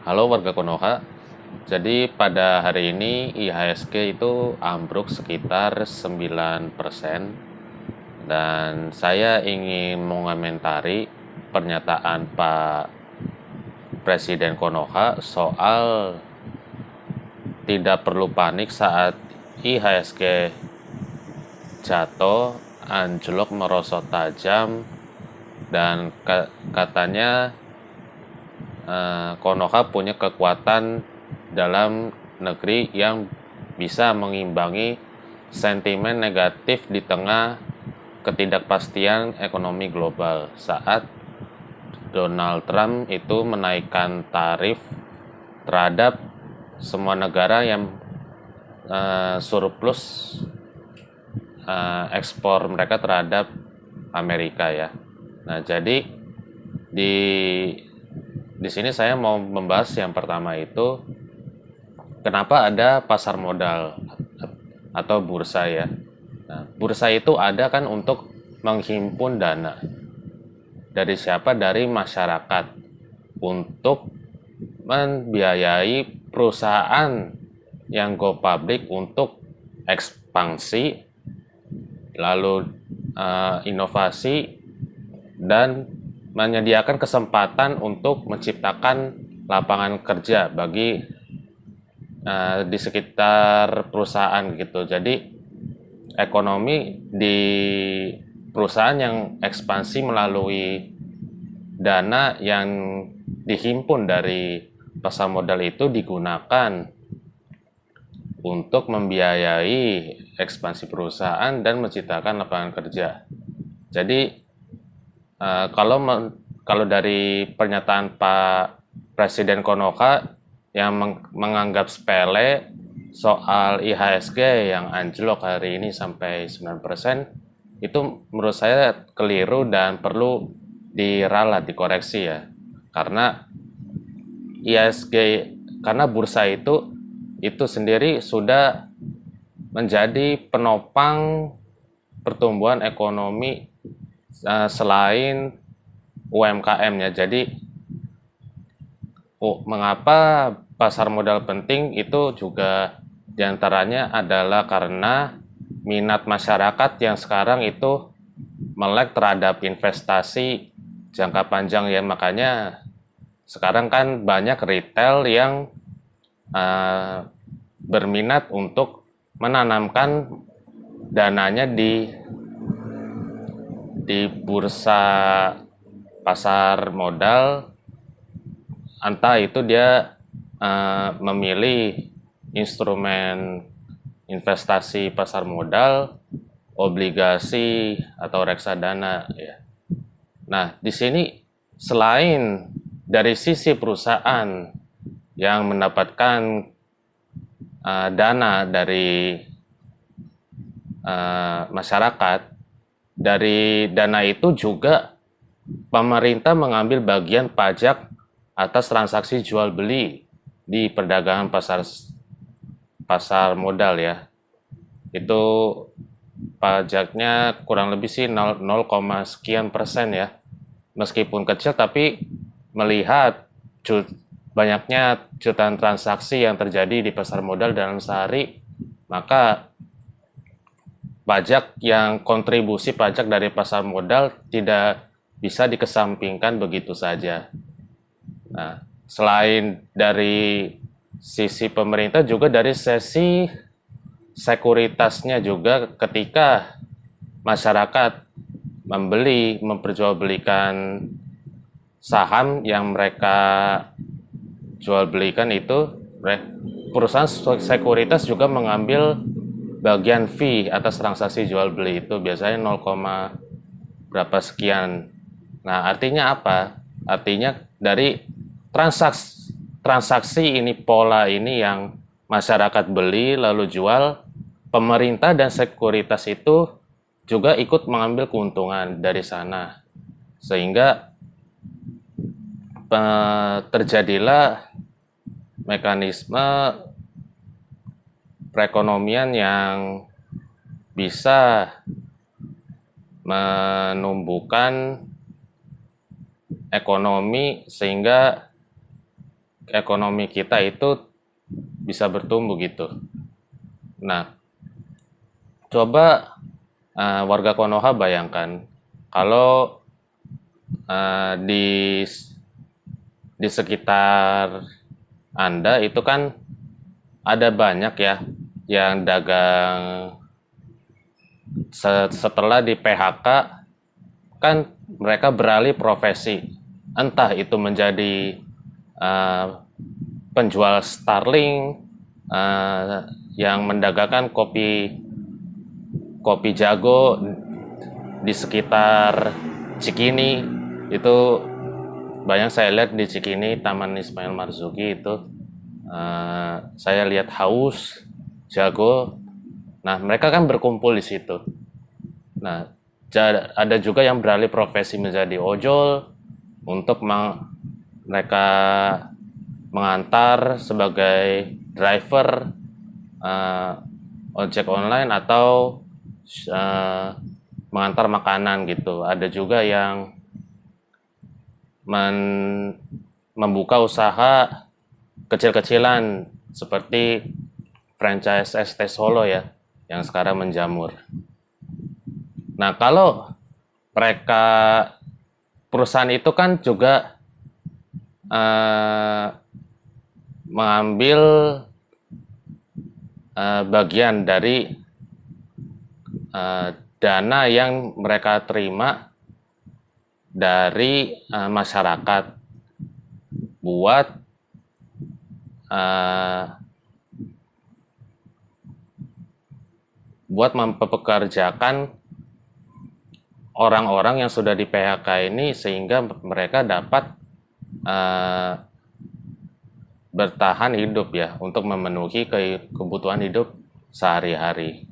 Halo warga Konoha, jadi pada hari ini IHSG itu ambruk sekitar 9% dan saya ingin mengomentari pernyataan Pak Presiden Konoha soal tidak perlu panik saat IHSG jatuh, anjlok merosot tajam dan katanya Konoha punya kekuatan dalam negeri yang bisa mengimbangi sentimen negatif di tengah ketidakpastian ekonomi global saat Donald Trump itu menaikkan tarif terhadap semua negara yang surplus ekspor mereka terhadap Amerika ya. Nah, jadi di di sini saya mau membahas yang pertama itu kenapa ada pasar modal atau bursa ya. Nah, bursa itu ada kan untuk menghimpun dana. Dari siapa? Dari masyarakat untuk membiayai perusahaan yang go public untuk ekspansi, lalu inovasi, dan menyediakan kesempatan untuk menciptakan lapangan kerja bagi di sekitar perusahaan gitu. Jadi ekonomi di perusahaan yang ekspansi melalui dana yang dihimpun dari pasar modal itu digunakan untuk membiayai ekspansi perusahaan dan menciptakan lapangan kerja. Jadi kalau dari pernyataan Pak Presiden Konoha yang menganggap sepele soal IHSG yang anjlok hari ini sampai 9%, itu menurut saya keliru dan perlu diralat, dikoreksi ya. Karena IHSG, karena bursa itu sendiri sudah menjadi penopang pertumbuhan ekonomi selain UMKM ya. Jadi mengapa pasar modal penting itu juga diantaranya adalah karena minat masyarakat yang sekarang itu melek terhadap investasi jangka panjang ya. Makanya sekarang kan banyak retail yang berminat untuk menanamkan dananya di bursa pasar modal, entah itu dia memilih instrumen investasi pasar modal, obligasi atau reksadana ya. Nah, di sini selain dari sisi perusahaan yang mendapatkan dana dari masyarakat, dari dana itu juga pemerintah mengambil bagian pajak atas transaksi jual beli di perdagangan pasar modal ya. Itu pajaknya kurang lebih sih 0, sekian persen ya. Meskipun kecil tapi melihat banyaknya jutaan transaksi yang terjadi di pasar modal dalam sehari, maka kontribusi pajak dari pasar modal tidak bisa dikesampingkan begitu saja. Nah, selain dari sisi pemerintah juga dari sisi sekuritasnya juga, ketika masyarakat memperjualbelikan saham yang mereka jual belikan itu, perusahaan sekuritas juga mengambil bagian fee atas transaksi jual beli itu, biasanya 0, berapa sekian. Nah, artinya apa? Artinya dari transaksi ini, pola ini yang masyarakat beli lalu jual, pemerintah dan sekuritas itu juga ikut mengambil keuntungan dari sana. Sehingga terjadilah mekanisme perekonomian yang bisa menumbuhkan ekonomi sehingga ekonomi kita itu bisa bertumbuh gitu. Nah, coba warga Konoha bayangkan kalau di sekitar Anda itu kan ada banyak ya yang dagang setelah di PHK, kan mereka beralih profesi, entah itu menjadi penjual Starling, yang mendagangkan kopi jago di sekitar Cikini. Itu banyak saya lihat di Cikini, Taman Ismail Marzuki itu. Saya lihat Haus jago. Nah, mereka kan berkumpul di situ. Nah, ada juga yang beralih profesi menjadi ojol untuk mereka mengantar sebagai driver ojek online atau mengantar makanan gitu. Ada juga yang membuka usaha kecil-kecilan seperti franchise ST Solo ya, yang sekarang menjamur. Nah, kalau mereka perusahaan itu kan juga mengambil bagian dari dana yang mereka terima dari masyarakat buat mempekerjakan orang-orang yang sudah di PHK ini, sehingga mereka dapat bertahan hidup ya, untuk memenuhi kebutuhan hidup sehari-hari.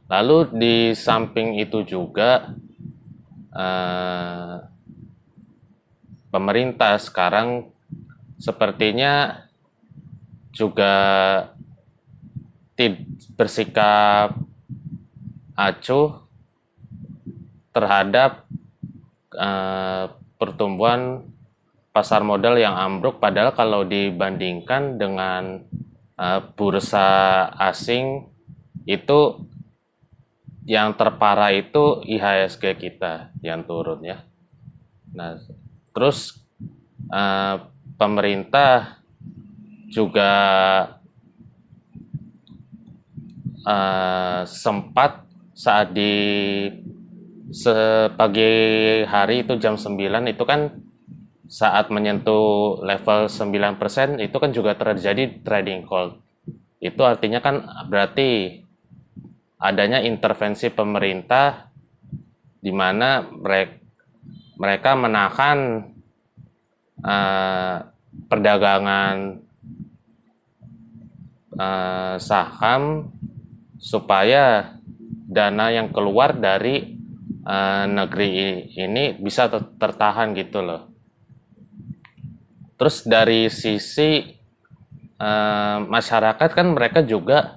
Lalu di samping itu juga pemerintah sekarang sepertinya juga bersikap acuh terhadap pertumbuhan pasar modal yang ambruk, padahal kalau dibandingkan dengan bursa asing itu yang terparah itu IHSG kita yang turun ya. Nah, terus pemerintah juga sempat saat di pagi hari itu jam 9 itu kan saat menyentuh level 9% itu kan juga terjadi trading halt. Itu artinya kan berarti adanya intervensi pemerintah di mana mereka menahan perdagangan saham supaya dana yang keluar dari negeri ini bisa tertahan gitu loh. Terus dari sisi masyarakat kan mereka juga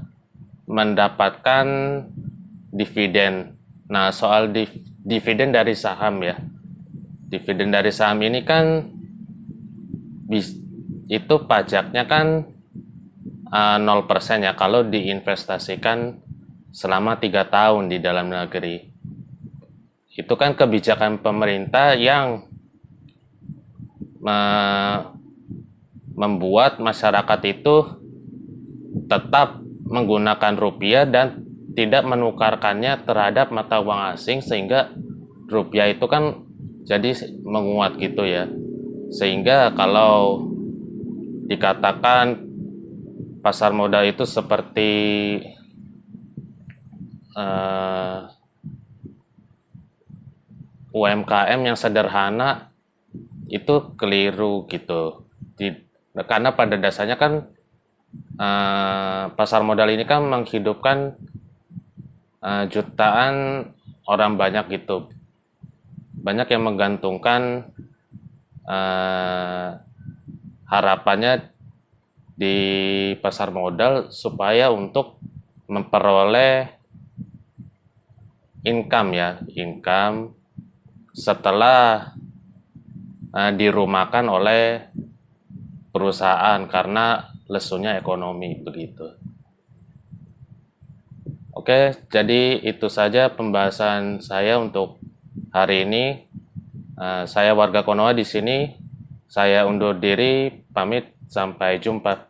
mendapatkan dividen. Nah, soal dividen dari saham ya. Dividen dari saham ini kan itu pajaknya kan 0% ya kalau diinvestasikan selama 3 tahun di dalam negeri. Itu kan kebijakan pemerintah yang membuat masyarakat itu tetap menggunakan rupiah dan tidak menukarkannya terhadap mata uang asing, sehingga rupiah itu kan jadi menguat gitu ya. Sehingga kalau dikatakan pasar modal itu seperti UMKM yang sederhana, itu keliru gitu. Karena pada dasarnya kan pasar modal ini kan menghidupkan jutaan orang banyak gitu. Banyak yang menggantungkan harapannya di pasar modal supaya untuk memperoleh income setelah dirumahkan oleh perusahaan karena lesunya ekonomi begitu. Oke, jadi itu saja pembahasan saya untuk hari ini. Saya warga Konoha di sini. Saya undur diri, pamit, sampai jumpa.